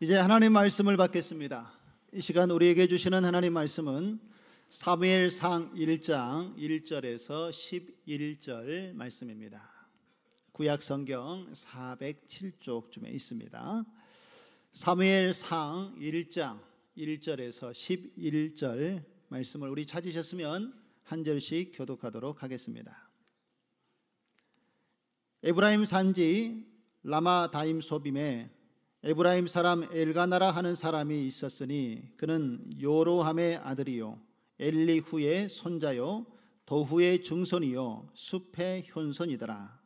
이제 하나님 말씀을 받겠습니다. 이 시간 우리에게 주시는 하나님 말씀은 사무엘상 1장 1절에서 11절 말씀입니다. 구약 성경 407쪽쯤에 있습니다. 사무엘상 1장 1절에서 11절 말씀을 우리 찾으셨으면 한 절씩 교독하도록 하겠습니다. 에브라임 산지 라마다임 소빔에 에브라임 사람 엘가나라 하는 사람이 있었으니 그는 요로함의 아들이요 엘리후의 손자요 도후의 증손이요 숲의 현손이더라.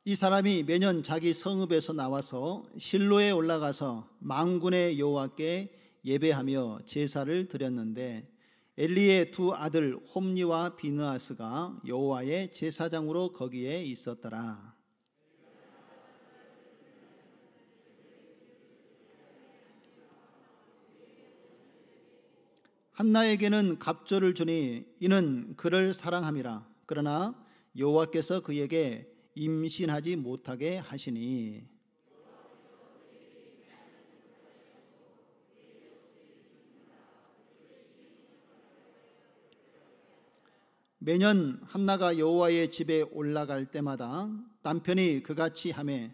이 사람이 매년 자기 성읍에서 나와서 실로에 올라가서 만군의 여호와께 예배하며 제사를 드렸는데 엘리의 두 아들 홈니와 비느하스가 여호와의 제사장으로 거기에 있었더라. 한나에게는 갑조를 주니 이는 그를 사랑함이라. 그러나 여호와께서 그에게 임신하지 못하게 하시니 매년 한나가 여호와의 집에 올라갈 때마다 남편이 그같이 하매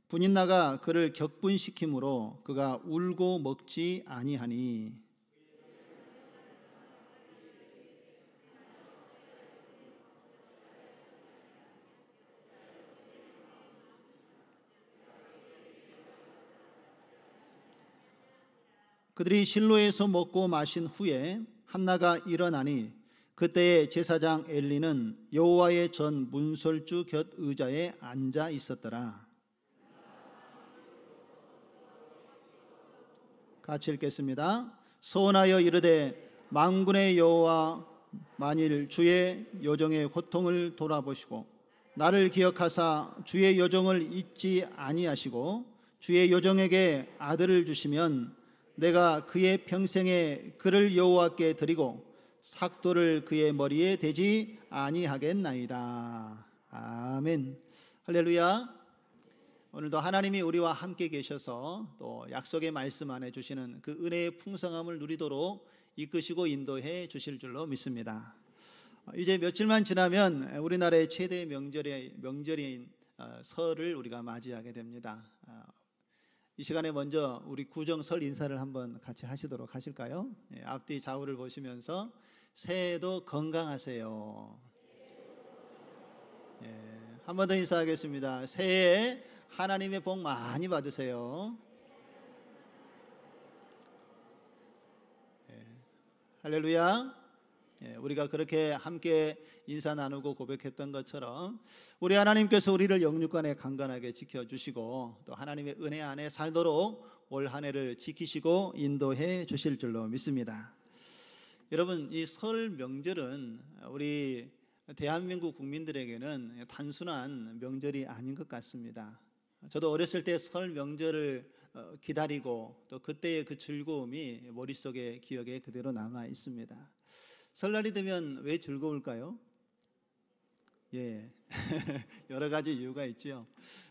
분인나가 그를 격분시키므로 그가 울고 먹지 아니하니 그들이 실로에서 먹고 마신 후에 한나가 일어나니 그때의 제사장 엘리는 여호와의 전 문설주 곁 의자에 앉아 있었더라. 같이 읽겠습니다. 서원하여 이르되 만군의 여호와 만일 주의 여정의 고통을 돌아보시고 나를 기억하사 주의 여정을 잊지 아니하시고 주의 여정에게 아들을 주시면 내가 그의 평생에 그를 여호와께 드리고 삭도를 그의 머리에 대지 아니하겠나이다. 아멘. 할렐루야. 오늘도 하나님이 우리와 함께 계셔서 또 약속의 말씀 안에 주시는 그 은혜의 풍성함을 누리도록 이끄시고 인도해 주실 줄로 믿습니다. 이제 며칠만 지나면 우리나라의 최대 명절인 설을 우리가 맞이하게 됩니다. 이 시간에 먼저 우리 구정 설 인사를 한번 같이 하시도록 하실까요? 앞뒤 좌우를 보시면서 새해도 건강하세요. 한 번 더 인사하겠습니다. 새해에 하나님의 복 많이 받으세요. 할렐루야. 우리가 그렇게 함께 인사 나누고 고백했던 것처럼 우리 하나님께서 우리를 영육간에 강건하게 지켜주시고 또 하나님의 은혜 안에 살도록 올 한 해를 지키시고 인도해 주실 줄로 믿습니다. 여러분, 이 설 명절은 우리 대한민국 국민들에게는 단순한 명절이 아닌 것 같습니다. 저도 어렸을 때 설 명절을 기다리고 또 그때의 그 즐거움이 머릿속에 기억에 그대로 남아 있습니다. 설날이 되면 왜 즐거울까요? 여러 가지 이유가 있죠.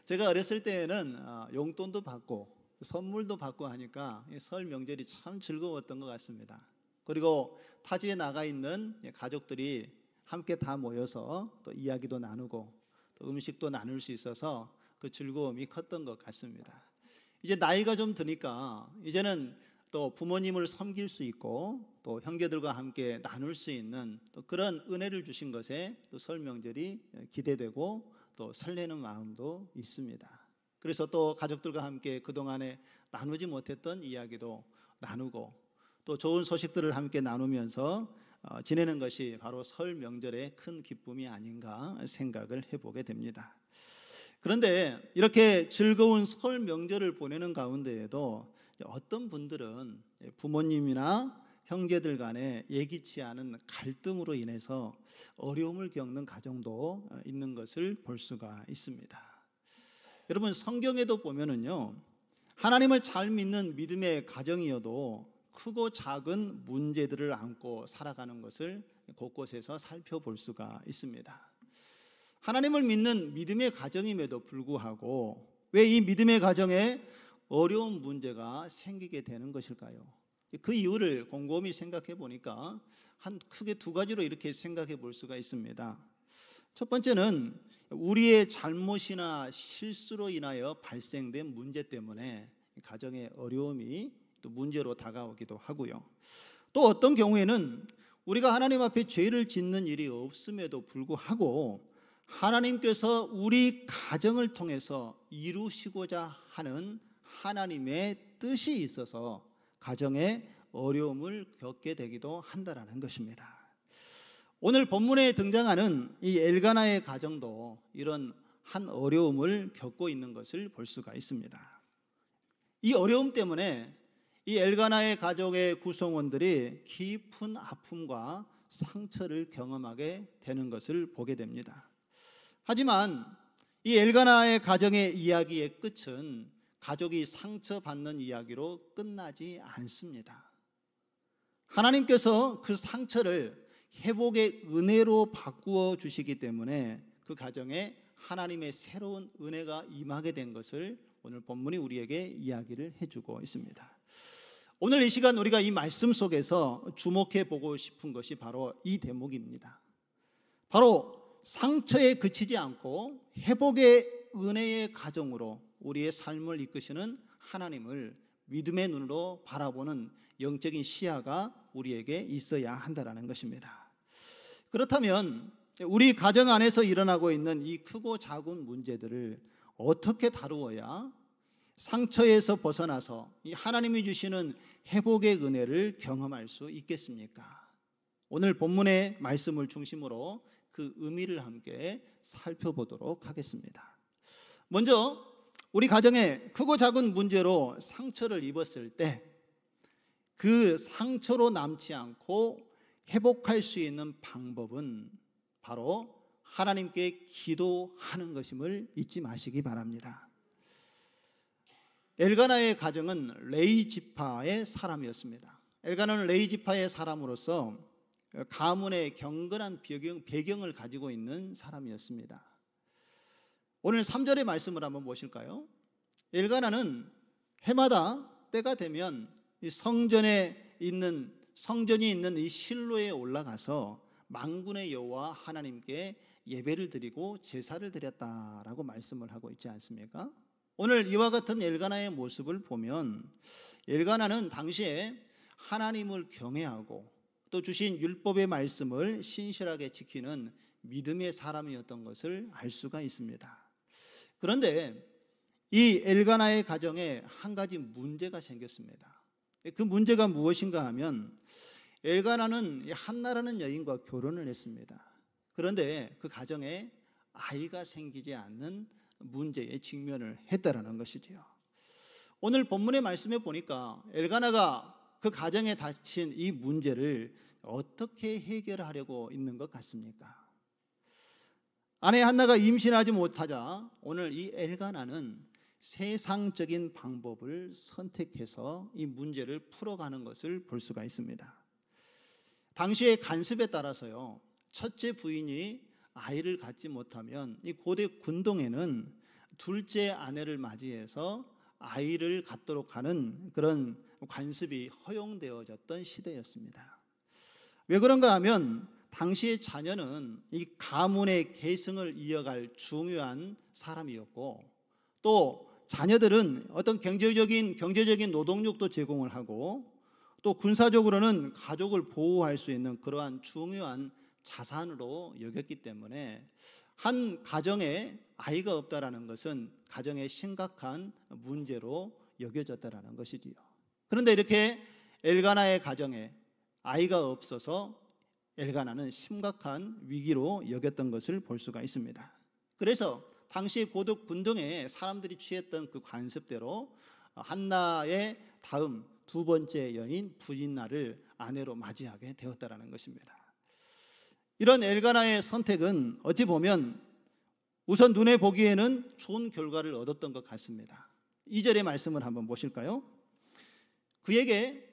제가 어렸을 때에는 용돈도 받고 선물도 받고 하니까 설 명절이 참 즐거웠던 것 같습니다. 그리고 타지에 나가 있는 가족들이 함께 다 모여서 또 이야기도 나누고 또 음식도 나눌 수 있어서 그 즐거움이 컸던 것 같습니다. 이제 나이가 좀 드니까 이제는 또 부모님을 섬길 수 있고 또 형제들과 함께 나눌 수 있는 또 그런 은혜를 주신 것에 또 설 명절이 기대되고 또 설레는 마음도 있습니다. 그래서 또 가족들과 함께 그동안에 나누지 못했던 이야기도 나누고 또 좋은 소식들을 함께 나누면서 지내는 것이 바로 설 명절의 큰 기쁨이 아닌가 생각을 해보게 됩니다. 그런데 이렇게 즐거운 설 명절을 보내는 가운데에도 어떤 분들은 부모님이나 형제들 간에 예기치 않은 갈등으로 인해서 어려움을 겪는 가정도 있는 것을 볼 수가 있습니다. 여러분, 성경에도 보면은요, 하나님을 잘 믿는 믿음의 가정이어도 크고 작은 문제들을 안고 살아가는 것을 곳곳에서 살펴볼 수가 있습니다. 하나님을 믿는 믿음의 가정임에도 불구하고 왜 이 믿음의 가정에 어려운 문제가 생기게 되는 것일까요? 그 이유를 곰곰이 생각해 보니까 크게 두 가지로 이렇게 생각해 볼 수가 있습니다. 첫 번째는 우리의 잘못이나 실수로 인하여 발생된 문제 때문에 가정의 어려움이 또 문제로 다가오기도 하고요. 또 어떤 경우에는 우리가 하나님 앞에 죄를 짓는 일이 없음에도 불구하고 하나님께서 우리 가정을 통해서 이루시고자 하는 하나님의 뜻이 있어서 가정에 어려움을 겪게 되기도 한다라는 것입니다. 오늘 본문에 등장하는 이 엘가나의 가정도 이런 한 어려움을 겪고 있는 것을 볼 수가 있습니다. 이 어려움 때문에 이 엘가나의 가족의 구성원들이 깊은 아픔과 상처를 경험하게 되는 것을 보게 됩니다. 하지만 이 엘가나의 가정의 이야기의 끝은 가족이 상처받는 이야기로 끝나지 않습니다. 하나님께서 그 상처를 회복의 은혜로 바꾸어 주시기 때문에 그 가정에 하나님의 새로운 은혜가 임하게 된 것을 오늘 본문이 우리에게 이야기를 해주고 있습니다. 오늘 이 시간 우리가 이 말씀 속에서 주목해 보고 싶은 것이 바로 이 대목입니다. 바로 상처에 그치지 않고 회복의 은혜의 가정으로 우리의 삶을 이끄시는 하나님을 믿음의 눈으로 바라보는 영적인 시야가 우리에게 있어야 한다는 것입니다. 그렇다면 우리 가정 안에서 일어나고 있는 이 크고 작은 문제들을 어떻게 다루어야 상처에서 벗어나서 이 하나님이 주시는 회복의 은혜를 경험할 수 있겠습니까? 오늘 본문의 말씀을 중심으로 그 의미를 함께 살펴보도록 하겠습니다. 먼저 우리 가정에 크고 작은 문제로 상처를 입었을 때 그 상처로 남지 않고 회복할 수 있는 방법은 바로 하나님께 기도하는 것임을 잊지 마시기 바랍니다. 엘가나의 가정은 레위 지파의 사람이었습니다. 엘가나는 레위 지파의 사람으로서 가문의 경건한 배경을 가지고 있는 사람이었습니다. 오늘 3절의 말씀을 한번 보실까요? 엘가나는 해마다 때가 되면 이 성전이 있는 이 실로에 올라가서 만군의 여호와 하나님께 예배를 드리고 제사를 드렸다라고 말씀을 하고 있지 않습니까? 오늘 이와 같은 엘가나의 모습을 보면 엘가나는 당시에 하나님을 경외하고 또 주신 율법의 말씀을 신실하게 지키는 믿음의 사람이었던 것을 알 수가 있습니다. 그런데 이 엘가나의 가정에 한 가지 문제가 생겼습니다. 그 문제가 무엇인가 하면 엘가나는 한나라는 여인과 결혼을 했습니다. 그런데 그 가정에 아이가 생기지 않는 문제에 직면을 했다라는 것이지요. 오늘 본문의 말씀에 보니까 엘가나가 그 가정에 닥친 이 문제를 어떻게 해결하려고 있는 것 같습니까? 아내 한나가 임신하지 못하자 오늘 이 엘가나는 세상적인 방법을 선택해서 이 문제를 풀어가는 것을 볼 수가 있습니다. 당시의 관습에 따라서요, 첫째 부인이 아이를 갖지 못하면 이 고대 군동에는 둘째 아내를 맞이해서 아이를 갖도록 하는 그런 관습이 허용되어졌던 시대였습니다. 왜 그런가 하면 당시의 자녀는 이 가문의 계승을 이어갈 중요한 사람이었고 또 자녀들은 어떤 경제적인 노동력도 제공을 하고 또 군사적으로는 가족을 보호할 수 있는 그러한 중요한 자산으로 여겼기 때문에 한 가정에 아이가 없다라는 것은 가정의 심각한 문제로 여겨졌다라는 것이지요. 그런데 이렇게 엘가나의 가정에 아이가 없어서 엘가나는 심각한 위기로 여겼던 것을 볼 수가 있습니다. 그래서 당시 고독 군동에 사람들이 취했던 그 관습대로 한나의 다음 두 번째 여인 부인나를 아내로 맞이하게 되었다라는 것입니다. 이런 엘가나의 선택은 어찌 보면 우선 눈에 보기에는 좋은 결과를 얻었던 것 같습니다. 2절의 말씀을 한번 보실까요? 그에게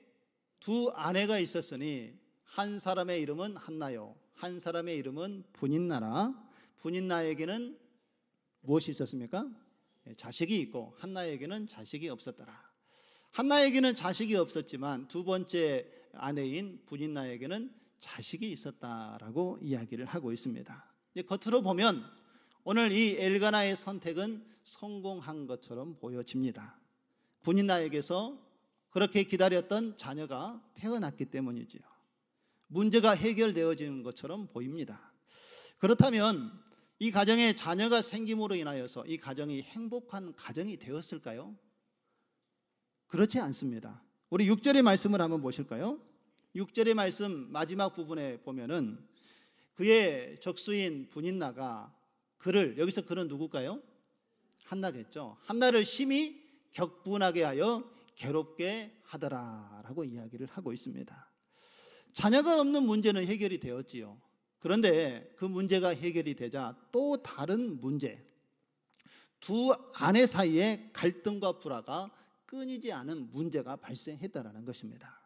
두 아내가 있었으니 한 사람의 이름은 한나요, 한 사람의 이름은 분인나라. 분인나에게는 무엇이 있었습니까? 자식이 있고 한나에게는 자식이 없었더라. 한나에게는 자식이 없었지만 두 번째 아내인 분인나에게는 자식이 있었다라고 이야기를 하고 있습니다. 겉으로 보면 오늘 이 엘가나의 선택은 성공한 것처럼 보여집니다. 분인나에게서 그렇게 기다렸던 자녀가 태어났기 때문이지요. 문제가 해결되어지는 것처럼 보입니다. 그렇다면 이 가정에 자녀가 생김으로 인하여서 이 가정이 행복한 가정이 되었을까요? 그렇지 않습니다. 우리 6절의 말씀을 한번 보실까요? 6절의 말씀 마지막 부분에 보면은 그의 적수인 분인나가 그를, 여기서 그는 누굴까요? 한나겠죠. 한나를 심히 격분하게 하여 괴롭게 하더라라고 이야기를 하고 있습니다. 자녀가 없는 문제는 해결이 되었지요. 그런데 그 문제가 해결이 되자 또 다른 문제, 두 아내 사이에 갈등과 불화가 끊이지 않은 문제가 발생했다라는 것입니다.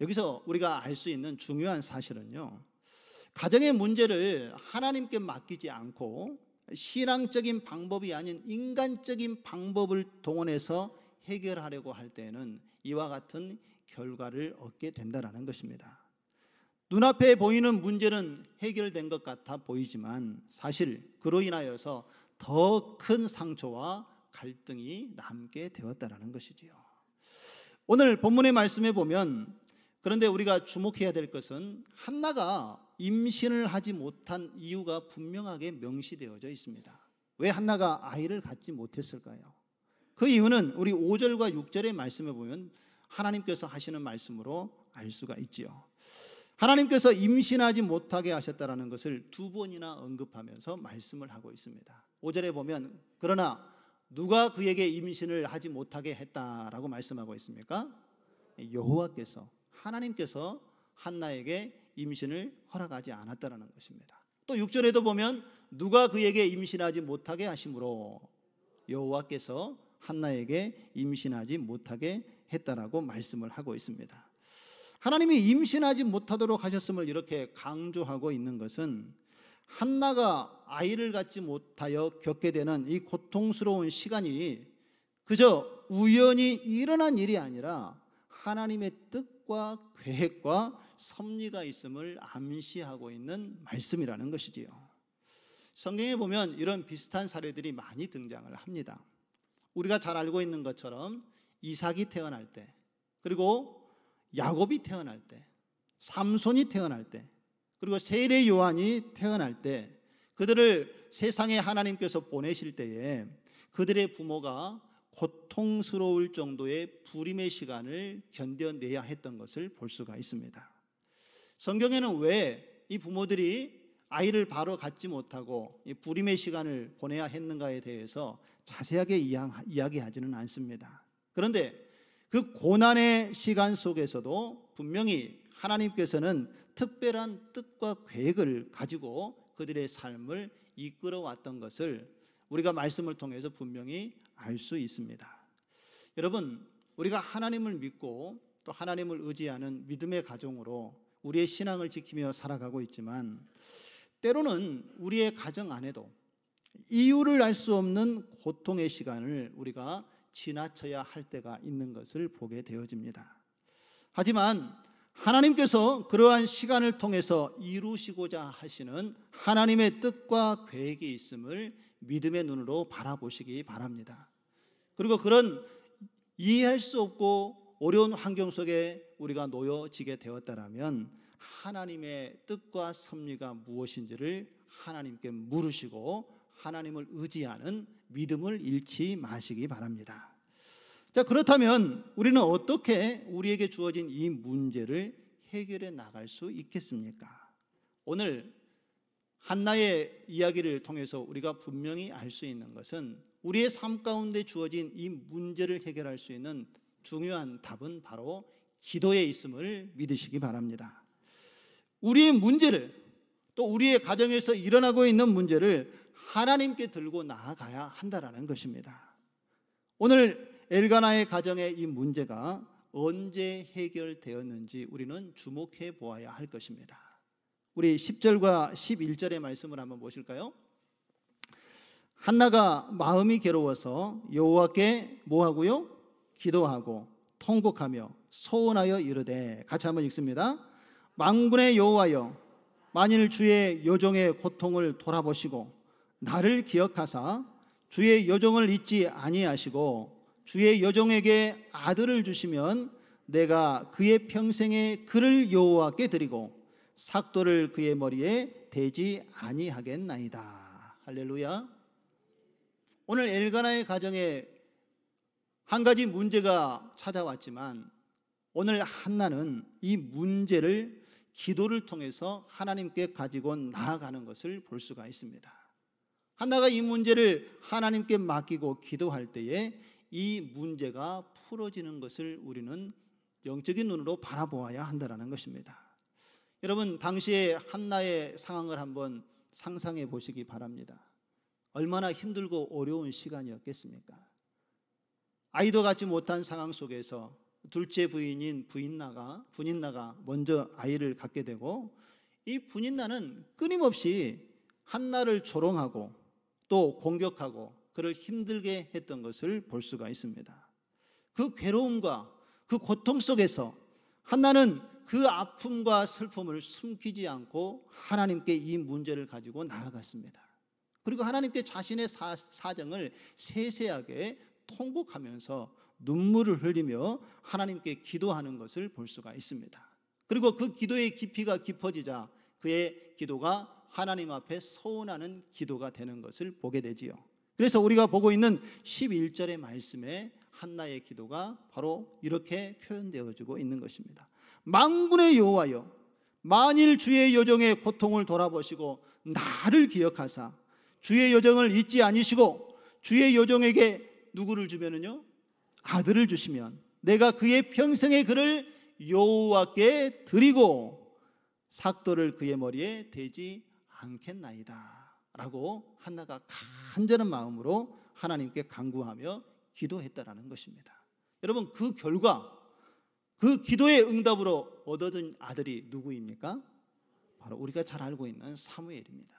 여기서 우리가 알 수 있는 중요한 사실은요, 가정의 문제를 하나님께 맡기지 않고 신앙적인 방법이 아닌 인간적인 방법을 동원해서 해결하려고 할 때는 이와 같은 결과를 얻게 된다는 것입니다. 눈앞에 보이는 문제는 해결된 것 같아 보이지만 사실 그로 인하여서 더 큰 상처와 갈등이 남게 되었다는 것이지요. 오늘 본문의 말씀에 보면, 그런데 우리가 주목해야 될 것은 한나가 임신을 하지 못한 이유가 분명하게 명시되어져 있습니다. 왜 한나가 아이를 갖지 못했을까요? 그 이유는 우리 5절과 6절의 말씀에 보면 하나님께서 하시는 말씀으로 알 수가 있지요. 하나님께서 임신하지 못하게 하셨다는 것을 두 번이나 언급하면서 말씀을 하고 있습니다. 5절에 보면 그러나 누가 그에게 임신을 하지 못하게 했다라고 말씀하고 있습니까? 여호와께서, 하나님께서 한나에게 임신을 허락하지 않았다는 것입니다. 또 6절에도 보면 누가 그에게 임신하지 못하게 하심으로 여호와께서 한나에게 임신하지 못하게 했다라고 말씀을 하고 있습니다. 하나님이 임신하지 못하도록 하셨음을 이렇게 강조하고 있는 것은 한나가 아이를 갖지 못하여 겪게 되는 이 고통스러운 시간이 그저 우연히 일어난 일이 아니라 하나님의 뜻과 계획과 섭리가 있음을 암시하고 있는 말씀이라는 것이지요. 성경에 보면 이런 비슷한 사례들이 많이 등장을 합니다. 우리가 잘 알고 있는 것처럼 이삭이 태어날 때, 그리고 야곱이 태어날 때, 삼손이 태어날 때, 그리고 세례 요한이 태어날 때, 그들을 세상에 하나님께서 보내실 때에 그들의 부모가 고통스러울 정도의 불임의 시간을 견뎌내야 했던 것을 볼 수가 있습니다. 성경에는 왜 이 부모들이 아이를 바로 갖지 못하고 이 불임의 시간을 보내야 했는가에 대해서 자세하게 이야기하지는 않습니다. 그런데 그 고난의 시간 속에서도 분명히 하나님께서는 특별한 뜻과 계획을 가지고 그들의 삶을 이끌어왔던 것을 우리가 말씀을 통해서 분명히 알 수 있습니다. 여러분, 우리가 하나님을 믿고 또 하나님을 의지하는 믿음의 가정으로 우리의 신앙을 지키며 살아가고 있지만 때로는 우리의 가정 안에도 이유를 알 수 없는 고통의 시간을 우리가 지나쳐야 할 때가 있는 것을 보게 되어집니다. 하지만 하나님께서 그러한 시간을 통해서 이루시고자 하시는 하나님의 뜻과 계획이 있음을 믿음의 눈으로 바라보시기 바랍니다. 그리고 그런 이해할 수 없고 어려운 환경 속에 우리가 놓여지게 되었다면 하나님의 뜻과 섭리가 무엇인지를 하나님께 물으시고 하나님을 의지하는 믿음을 잃지 마시기 바랍니다. 자, 그렇다면 우리는 어떻게 우리에게 주어진 이 문제를 해결해 나갈 수 있겠습니까? 오늘 한나의 이야기를 통해서 우리가 분명히 알 수 있는 것은 우리의 삶 가운데 주어진 이 문제를 해결할 수 있는 중요한 답은 바로 기도에 있음을 믿으시기 바랍니다. 우리의 문제를, 또 우리의 가정에서 일어나고 있는 문제를 하나님께 들고 나아가야 한다라는 것입니다. 오늘 엘가나의 가정의 이 문제가 언제 해결되었는지 우리는 주목해 보아야 할 것입니다. 우리 10절과 11절의 말씀을 한번 보실까요? 한나가 마음이 괴로워서 여호와께 뭐하고요? 기도하고 통곡하며 소원하여 이르되, 같이 한번 읽습니다. 만군의 여호와여, 만일 주의 여종의 고통을 돌아보시고 나를 기억하사 주의 여종을 잊지 아니하시고 주의 여종에게 아들을 주시면 내가 그의 평생에 그를 여호와께 드리고 삭도를 그의 머리에 대지 아니하겠나이다. 할렐루야. 오늘 엘가나의 가정에 한 가지 문제가 찾아왔지만 오늘 한나는 이 문제를 기도를 통해서 하나님께 가지고 나아가는 것을 볼 수가 있습니다. 한나가 이 문제를 하나님께 맡기고 기도할 때에 이 문제가 풀어지는 것을 우리는 영적인 눈으로 바라보아야 한다는 것입니다. 여러분, 당시에 한나의 상황을 한번 상상해 보시기 바랍니다. 얼마나 힘들고 어려운 시간이었겠습니까? 아이도 갖지 못한 상황 속에서 둘째 부인인 분인나가 먼저 아이를 갖게 되고, 이 분인나는 끊임없이 한나를 조롱하고 또 공격하고 그를 힘들게 했던 것을 볼 수가 있습니다. 그 괴로움과 그 고통 속에서 한나는 그 아픔과 슬픔을 숨기지 않고 하나님께 이 문제를 가지고 나아갔습니다. 그리고 하나님께 자신의 사정을 세세하게 통곡하면서 눈물을 흘리며 하나님께 기도하는 것을 볼 수가 있습니다. 그리고 그 기도의 깊이가 깊어지자 그의 기도가 하나님 앞에 서운하는 기도가 되는 것을 보게 되지요. 그래서 우리가 보고 있는 11절의 말씀에 한나의 기도가 바로 이렇게 표현되어지고 있는 것입니다. 만군의 여호와여, 만일 주의 여종의 고통을 돌아보시고 나를 기억하사 주의 여종을 잊지 아니시고 주의 여종에게 누구를 주면은요? 아들을 주시면 내가 그의 평생에 그를 여호와께 드리고 삭도를 그의 머리에 대지 않겠나이다 라고 한나가 간절한 마음으로 하나님께 간구하며 기도했다라는 것입니다. 여러분, 그 결과, 그 기도의 응답으로 얻어든 아들이 누구입니까? 바로 우리가 잘 알고 있는 사무엘입니다.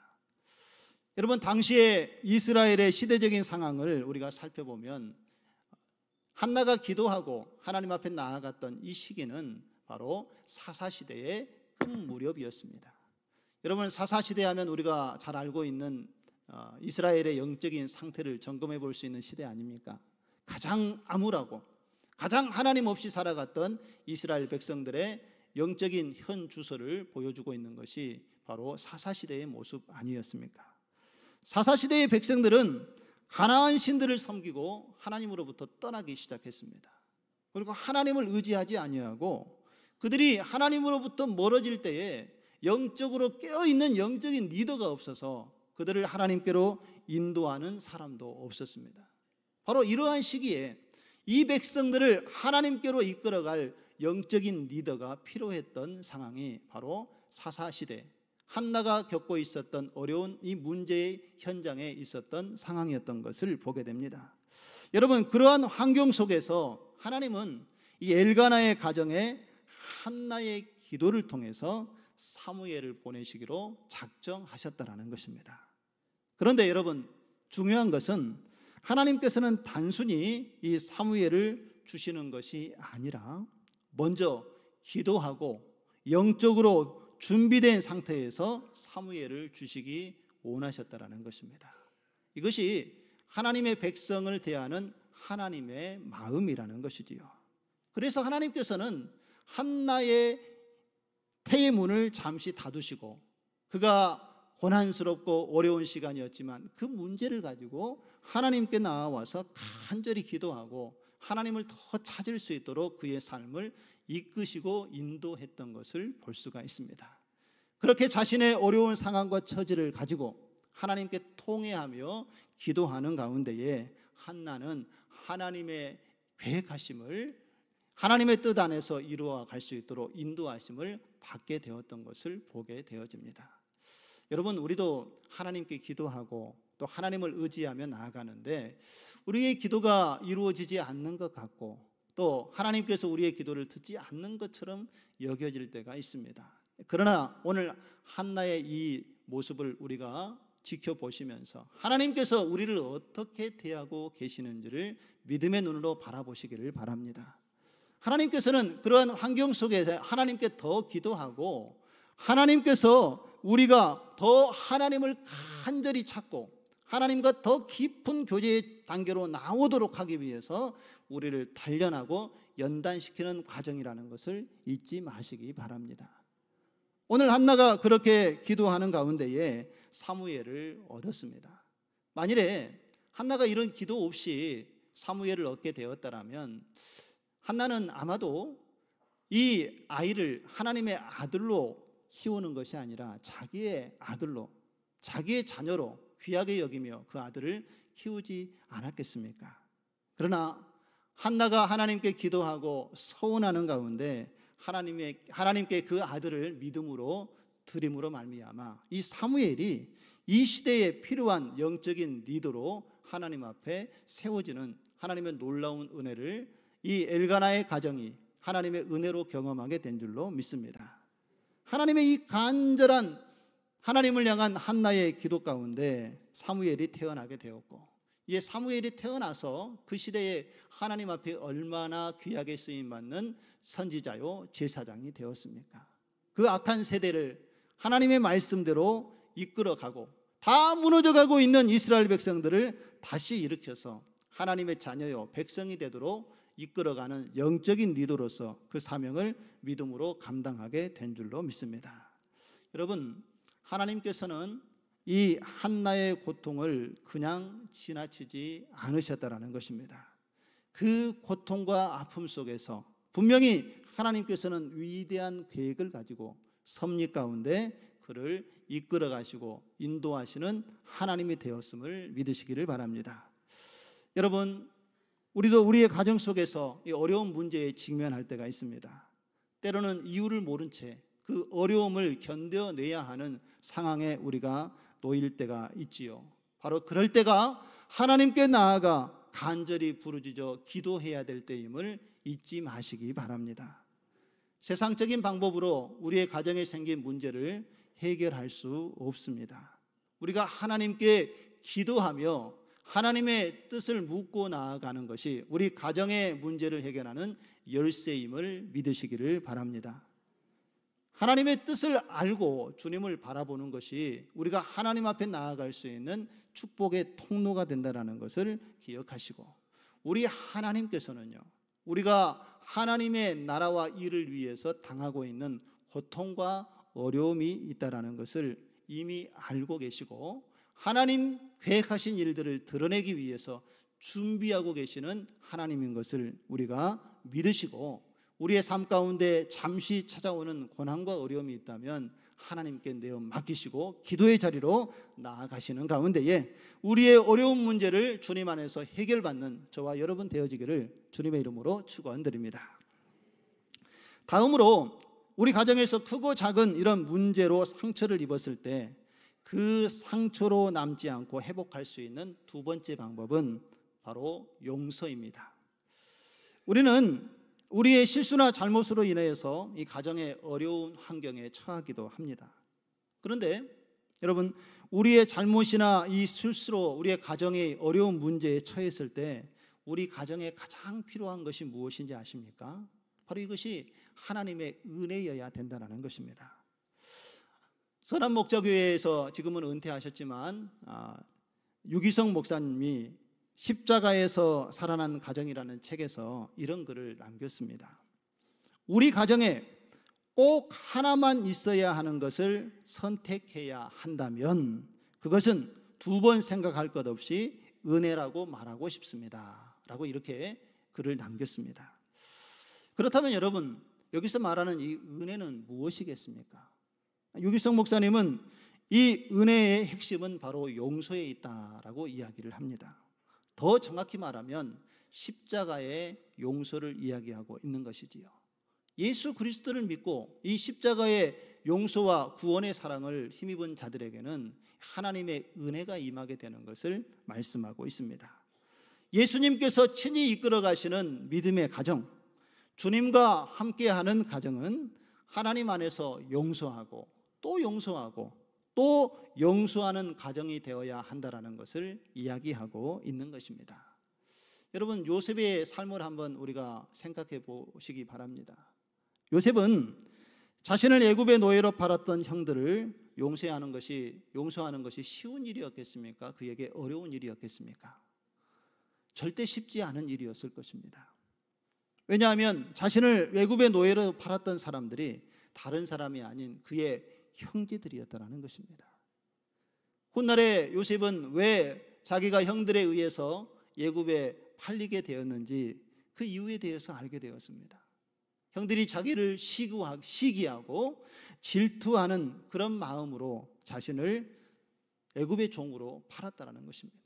여러분, 당시에 이스라엘의 시대적인 상황을 우리가 살펴보면 한나가 기도하고 하나님 앞에 나아갔던 이 시기는 바로 사사시대의 끝 무렵이었습니다. 여러분, 사사시대 하면 우리가 잘 알고 있는 이스라엘의 영적인 상태를 점검해 볼 수 있는 시대 아닙니까? 가장 암울하고 가장 하나님 없이 살아갔던 이스라엘 백성들의 영적인 현 주소를 보여주고 있는 것이 바로 사사시대의 모습 아니었습니까? 사사시대의 백성들은 가나안 신들을 섬기고 하나님으로부터 떠나기 시작했습니다. 그리고 하나님을 의지하지 아니하고 그들이 하나님으로부터 멀어질 때에 영적으로 깨어있는 영적인 리더가 없어서 그들을 하나님께로 인도하는 사람도 없었습니다. 바로 이러한 시기에 이 백성들을 하나님께로 이끌어갈 영적인 리더가 필요했던 상황이 바로 사사시대, 한나가 겪고 있었던 어려운 이 문제의 현장에 있었던 상황이었던 것을 보게 됩니다. 여러분, 그러한 환경 속에서 하나님은 이 엘가나의 가정에 한나의 기도를 통해서 사무엘을 보내시기로 작정하셨다라는 것입니다. 그런데 여러분, 중요한 것은 하나님께서는 단순히 이 사무엘을 주시는 것이 아니라 먼저 기도하고 영적으로 준비된 상태에서 사무엘을 주시기 원하셨다라는 것입니다. 이것이 하나님의 백성을 대하는 하나님의 마음이라는 것이지요. 그래서 하나님께서는 한나의 태의 문을 잠시 닫으시고, 그가 고난스럽고 어려운 시간이었지만 그 문제를 가지고 하나님께 나와서 간절히 기도하고 하나님을 더 찾을 수 있도록 그의 삶을 이끄시고 인도했던 것을 볼 수가 있습니다. 그렇게 자신의 어려운 상황과 처지를 가지고 하나님께 통회하며 기도하는 가운데에 한나는 하나님의 계획하심을 하나님의 뜻 안에서 이루어 갈 수 있도록 인도하심을 받게 되었던 것을 보게 되어집니다. 여러분, 우리도 하나님께 기도하고 또 하나님을 의지하며 나아가는데 우리의 기도가 이루어지지 않는 것 같고 또 하나님께서 우리의 기도를 듣지 않는 것처럼 여겨질 때가 있습니다. 그러나 오늘 한나의 이 모습을 우리가 지켜보시면서 하나님께서 우리를 어떻게 대하고 계시는지를 믿음의 눈으로 바라보시기를 바랍니다. 하나님께서는 그러한 환경 속에서 하나님께 더 기도하고 하나님께서 우리가 더 하나님을 간절히 찾고 하나님과 더 깊은 교제의 단계로 나오도록 하기 위해서 우리를 단련하고 연단시키는 과정이라는 것을 잊지 마시기 바랍니다. 오늘 한나가 그렇게 기도하는 가운데에 사무엘을 얻었습니다. 만일에 한나가 이런 기도 없이 사무엘을 얻게 되었다면 한나는 아마도 이 아이를 하나님의 아들로 키우는 것이 아니라 자기의 아들로, 자기의 자녀로 귀하게 여기며 그 아들을 키우지 않았겠습니까? 그러나 한나가 하나님께 기도하고 서원하는 가운데 하나님께 그 아들을 믿음으로 드림으로 말미암아 이 사무엘이 이 시대에 필요한 영적인 리더로 하나님 앞에 세워지는 하나님의 놀라운 은혜를 이 엘가나의 가정이 하나님의 은혜로 경험하게 된 줄로 믿습니다. 하나님의 이 간절한 하나님을 향한 한나의 기도 가운데 사무엘이 태어나게 되었고, 이 사무엘이 태어나서 그 시대에 하나님 앞에 얼마나 귀하게 쓰임받는 선지자요 제사장이 되었습니까? 그 악한 세대를 하나님의 말씀대로 이끌어가고 다 무너져가고 있는 이스라엘 백성들을 다시 일으켜서 하나님의 자녀요 백성이 되도록 이끌어가는 영적인 리더로서 그 사명을 믿음으로 감당하게 된 줄로 믿습니다. 여러분, 하나님께서는 이 한나의 고통을 그냥 지나치지 않으셨다라는 것입니다. 그 고통과 아픔 속에서 분명히 하나님께서는 위대한 계획을 가지고 섭리 가운데 그를 이끌어 가시고 인도하시는 하나님이 되었음을 믿으시기를 바랍니다. 여러분, 우리도 우리의 가정 속에서 이 어려운 문제에 직면할 때가 있습니다. 때로는 이유를 모른 채 그 어려움을 견뎌내야 하는 상황에 우리가 놓일 때가 있지요. 바로 그럴 때가 하나님께 나아가 간절히 부르짖어 기도해야 될 때임을 잊지 마시기 바랍니다. 세상적인 방법으로 우리의 가정에 생긴 문제를 해결할 수 없습니다. 우리가 하나님께 기도하며 하나님의 뜻을 묻고 나아가는 것이 우리 가정의 문제를 해결하는 열쇠임을 믿으시기를 바랍니다. 하나님의 뜻을 알고 주님을 바라보는 것이 우리가 하나님 앞에 나아갈 수 있는 축복의 통로가 된다는 것을 기억하시고, 우리 하나님께서는요, 우리가 하나님의 나라와 일을 위해서 당하고 있는 고통과 어려움이 있다는 것을 이미 알고 계시고 하나님 계획하신 일들을 드러내기 위해서 준비하고 계시는 하나님인 것을 우리가 믿으시고, 우리의 삶 가운데 잠시 찾아오는 고난과 어려움이 있다면 하나님께 내어 맡기시고 기도의 자리로 나아가시는 가운데에 우리의 어려운 문제를 주님 안에서 해결받는 저와 여러분 되어지기를 주님의 이름으로 축원드립니다. 다음으로 우리 가정에서 크고 작은 이런 문제로 상처를 입었을 때 그 상처로 남지 않고 회복할 수 있는 두 번째 방법은 바로 용서입니다. 우리는 우리의 실수나 잘못으로 인해서 이 가정의 어려운 환경에 처하기도 합니다. 그런데 여러분, 우리의 잘못이나 이 실수로 우리의 가정의 어려운 문제에 처했을 때 우리 가정에 가장 필요한 것이 무엇인지 아십니까? 바로 이것이 하나님의 은혜여야 된다는 것입니다. 선한 목자교회에서 지금은 은퇴하셨지만 유기성 목사님이 십자가에서 살아난 가정이라는 책에서 이런 글을 남겼습니다. 우리 가정에 꼭 하나만 있어야 하는 것을 선택해야 한다면 그것은 두 번 생각할 것 없이 은혜라고 말하고 싶습니다. 라고 이렇게 글을 남겼습니다. 그렇다면 여러분, 여기서 말하는 이 은혜는 무엇이겠습니까? 유기성 목사님은 이 은혜의 핵심은 바로 용서에 있다라고 이야기를 합니다. 더 정확히 말하면 십자가의 용서를 이야기하고 있는 것이지요. 예수 그리스도를 믿고 이 십자가의 용서와 구원의 사랑을 힘입은 자들에게는 하나님의 은혜가 임하게 되는 것을 말씀하고 있습니다. 예수님께서 친히 이끌어 가시는 믿음의 가정, 주님과 함께하는 가정은 하나님 안에서 용서하고 또 용서하고 또 용서하는 가정이 되어야 한다라는 것을 이야기하고 있는 것입니다. 여러분, 요셉의 삶을 한번 우리가 생각해 보시기 바랍니다. 요셉은 자신을 애굽의 노예로 팔았던 형들을 용서하는 것이 쉬운 일이었겠습니까? 그에게 어려운 일이었겠습니까? 절대 쉽지 않은 일이었을 것입니다. 왜냐하면 자신을 애굽의 노예로 팔았던 사람들이 다른 사람이 아닌 그의 형제들이었다는 것입니다. 훗날에 요셉은 왜 자기가 형들에 의해서 애굽에 팔리게 되었는지 그 이유에 대해서 알게 되었습니다. 형들이 자기를 시기하고 질투하는 그런 마음으로 자신을 애굽의 종으로 팔았다는 것입니다.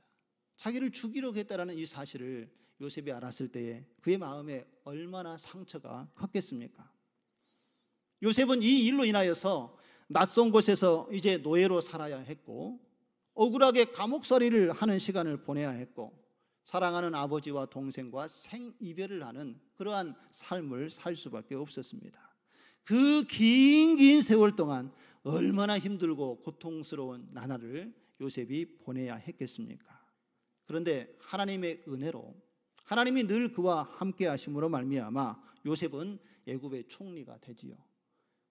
자기를 죽이려고 했다는 이 사실을 요셉이 알았을 때에 그의 마음에 얼마나 상처가 컸겠습니까? 요셉은 이 일로 인하여서 낯선 곳에서 이제 노예로 살아야 했고 억울하게 감옥살이를 하는 시간을 보내야 했고 사랑하는 아버지와 동생과 생이별을 하는 그러한 삶을 살 수밖에 없었습니다. 그 긴 세월 동안 얼마나 힘들고 고통스러운 나날을 요셉이 보내야 했겠습니까? 그런데 하나님의 은혜로 하나님이 늘 그와 함께 하심으로 말미암아 요셉은 애굽의 총리가 되지요.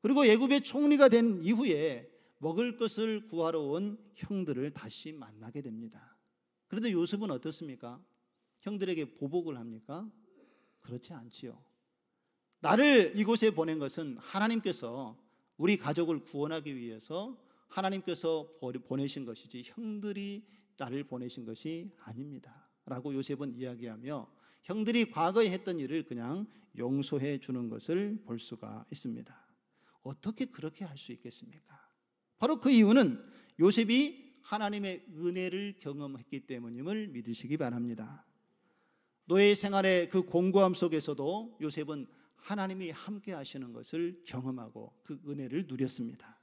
그리고 애굽의 총리가 된 이후에 먹을 것을 구하러 온 형들을 다시 만나게 됩니다. 그런데 요셉은 어떻습니까? 형들에게 보복을 합니까? 그렇지 않지요. 나를 이곳에 보낸 것은 하나님께서 우리 가족을 구원하기 위해서 하나님께서 보내신 것이지 형들이 나를 보내신 것이 아닙니다 라고 요셉은 이야기하며 형들이 과거에 했던 일을 그냥 용서해 주는 것을 볼 수가 있습니다. 어떻게 그렇게 할 수 있겠습니까? 바로 그 이유는 요셉이 하나님의 은혜를 경험했기 때문임을 믿으시기 바랍니다. 노예 생활의 그 공고함 속에서도 요셉은 하나님이 함께 하시는 것을 경험하고 그 은혜를 누렸습니다.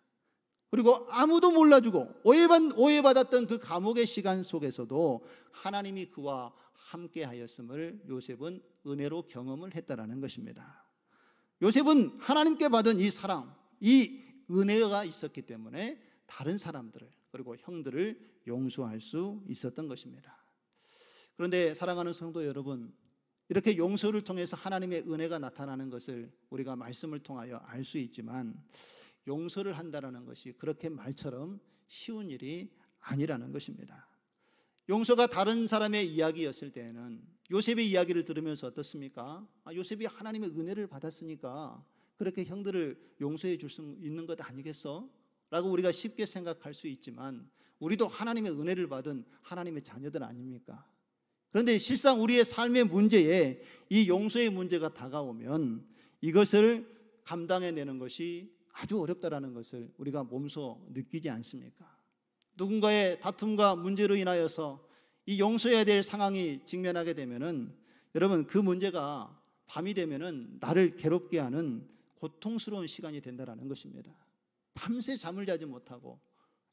그리고 아무도 몰라주고 오해받았던 그 감옥의 시간 속에서도 하나님이 그와 함께 하였음을 요셉은 은혜로 경험을 했다라는 것입니다. 요셉은 하나님께 받은 이 사랑, 이 은혜가 있었기 때문에 다른 사람들을 그리고 형들을 용서할 수 있었던 것입니다. 그런데 사랑하는 성도 여러분, 이렇게 용서를 통해서 하나님의 은혜가 나타나는 것을 우리가 말씀을 통하여 알 수 있지만 용서를 한다는 것이 그렇게 말처럼 쉬운 일이 아니라는 것입니다. 용서가 다른 사람의 이야기였을 때에는 요셉의 이야기를 들으면서 어떻습니까? 요셉이 하나님의 은혜를 받았으니까 그렇게 형들을 용서해 줄 수 있는 것 아니겠어? 라고 우리가 쉽게 생각할 수 있지만 우리도 하나님의 은혜를 받은 하나님의 자녀들 아닙니까? 그런데 실상 우리의 삶의 문제에 이 용서의 문제가 다가오면 이것을 감당해내는 것이 아주 어렵다라는 것을 우리가 몸소 느끼지 않습니까? 누군가의 다툼과 문제로 인하여서 이 용서해야 될 상황이 직면하게 되면은 여러분 그 문제가 밤이 되면은 나를 괴롭게 하는 고통스러운 시간이 된다라는 것입니다. 밤새 잠을 자지 못하고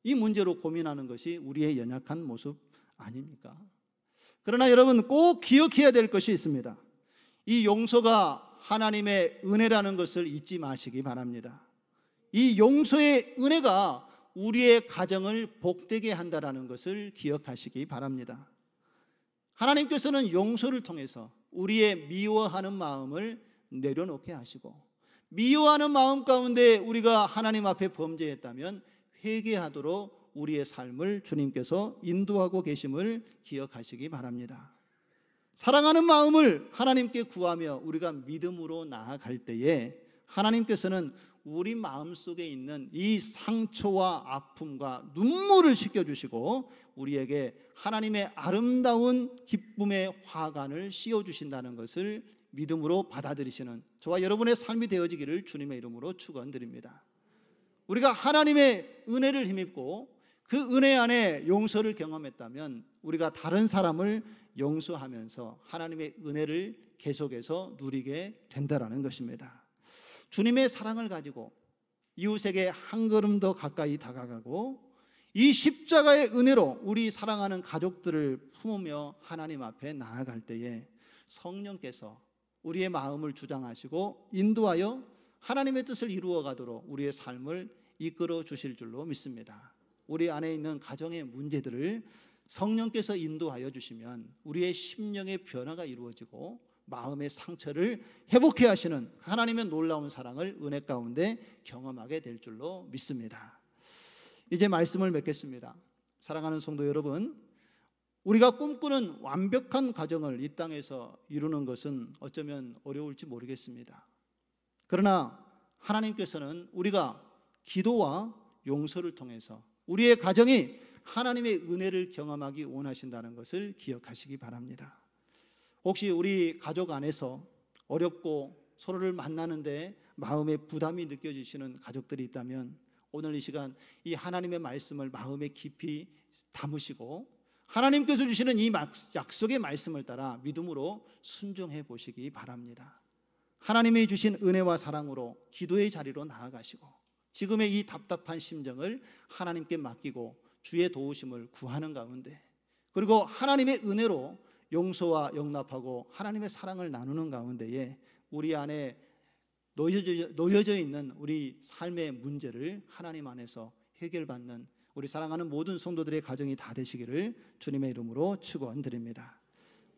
이 문제로 고민하는 것이 우리의 연약한 모습 아닙니까? 그러나 여러분 꼭 기억해야 될 것이 있습니다. 이 용서가 하나님의 은혜라는 것을 잊지 마시기 바랍니다. 이 용서의 은혜가 우리의 가정을 복되게 한다는 것을 기억하시기 바랍니다. 하나님께서는 용서를 통해서 우리의 미워하는 마음을 내려놓게 하시고 미워하는 마음 가운데 우리가 하나님 앞에 범죄했다면 회개하도록 우리의 삶을 주님께서 인도하고 계심을 기억하시기 바랍니다. 사랑하는 마음을 하나님께 구하며 우리가 믿음으로 나아갈 때에 하나님께서는 우리 마음속에 있는 이 상처와 아픔과 눈물을 씻겨주시고 우리에게 하나님의 아름다운 기쁨의 화관을 씌워주신다는 것을 믿음으로 받아들이시는 저와 여러분의 삶이 되어지기를 주님의 이름으로 축원드립니다. 우리가 하나님의 은혜를 힘입고 그 은혜 안에 용서를 경험했다면 우리가 다른 사람을 용서하면서 하나님의 은혜를 계속해서 누리게 된다는 것입니다. 주님의 사랑을 가지고 이웃에게 한 걸음 더 가까이 다가가고 이 십자가의 은혜로 우리 사랑하는 가족들을 품으며 하나님 앞에 나아갈 때에 성령께서 우리의 마음을 주장하시고 인도하여 하나님의 뜻을 이루어 가도록 우리의 삶을 이끌어 주실 줄로 믿습니다. 우리 안에 있는 가정의 문제들을 성령께서 인도하여 주시면 우리의 심령의 변화가 이루어지고 마음의 상처를 회복해 하시는 하나님의 놀라운 사랑을 은혜 가운데 경험하게 될 줄로 믿습니다. 이제 말씀을 맺겠습니다. 사랑하는 성도 여러분, 우리가 꿈꾸는 완벽한 가정을 이 땅에서 이루는 것은 어쩌면 어려울지 모르겠습니다. 그러나 하나님께서는 우리가 기도와 용서를 통해서 우리의 가정이 하나님의 은혜를 경험하기 원하신다는 것을 기억하시기 바랍니다. 혹시 우리 가족 안에서 어렵고 서로를 만나는데 마음에 부담이 느껴지시는 가족들이 있다면 오늘 이 시간 이 하나님의 말씀을 마음에 깊이 담으시고 하나님께서 주시는 이 약속의 말씀을 따라 믿음으로 순종해 보시기 바랍니다. 하나님이 주신 은혜와 사랑으로 기도의 자리로 나아가시고 지금의 이 답답한 심정을 하나님께 맡기고 주의 도우심을 구하는 가운데, 그리고 하나님의 은혜로 용서와 용납하고 하나님의 사랑을 나누는 가운데에 우리 안에 놓여져 있는 우리 삶의 문제를 하나님 안에서 해결받는 우리 사랑하는 모든 성도들의 가정이 다 되시기를 주님의 이름으로 축원드립니다.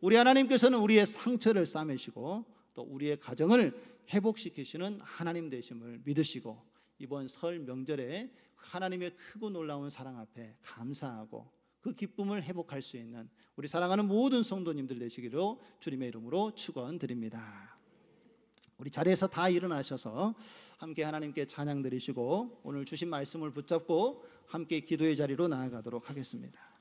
우리 하나님께서는 우리의 상처를 싸매시고 또 우리의 가정을 회복시키시는 하나님 되심을 믿으시고 이번 설 명절에 하나님의 크고 놀라운 사랑 앞에 감사하고 그 기쁨을 회복할 수 있는 우리 사랑하는 모든 성도님들 되시기로 주님의 이름으로 축원드립니다. 우리 자리에서 다 일어나셔서 함께 하나님께 찬양 드리시고 오늘 주신 말씀을 붙잡고 함께 기도의 자리로 나아가도록 하겠습니다.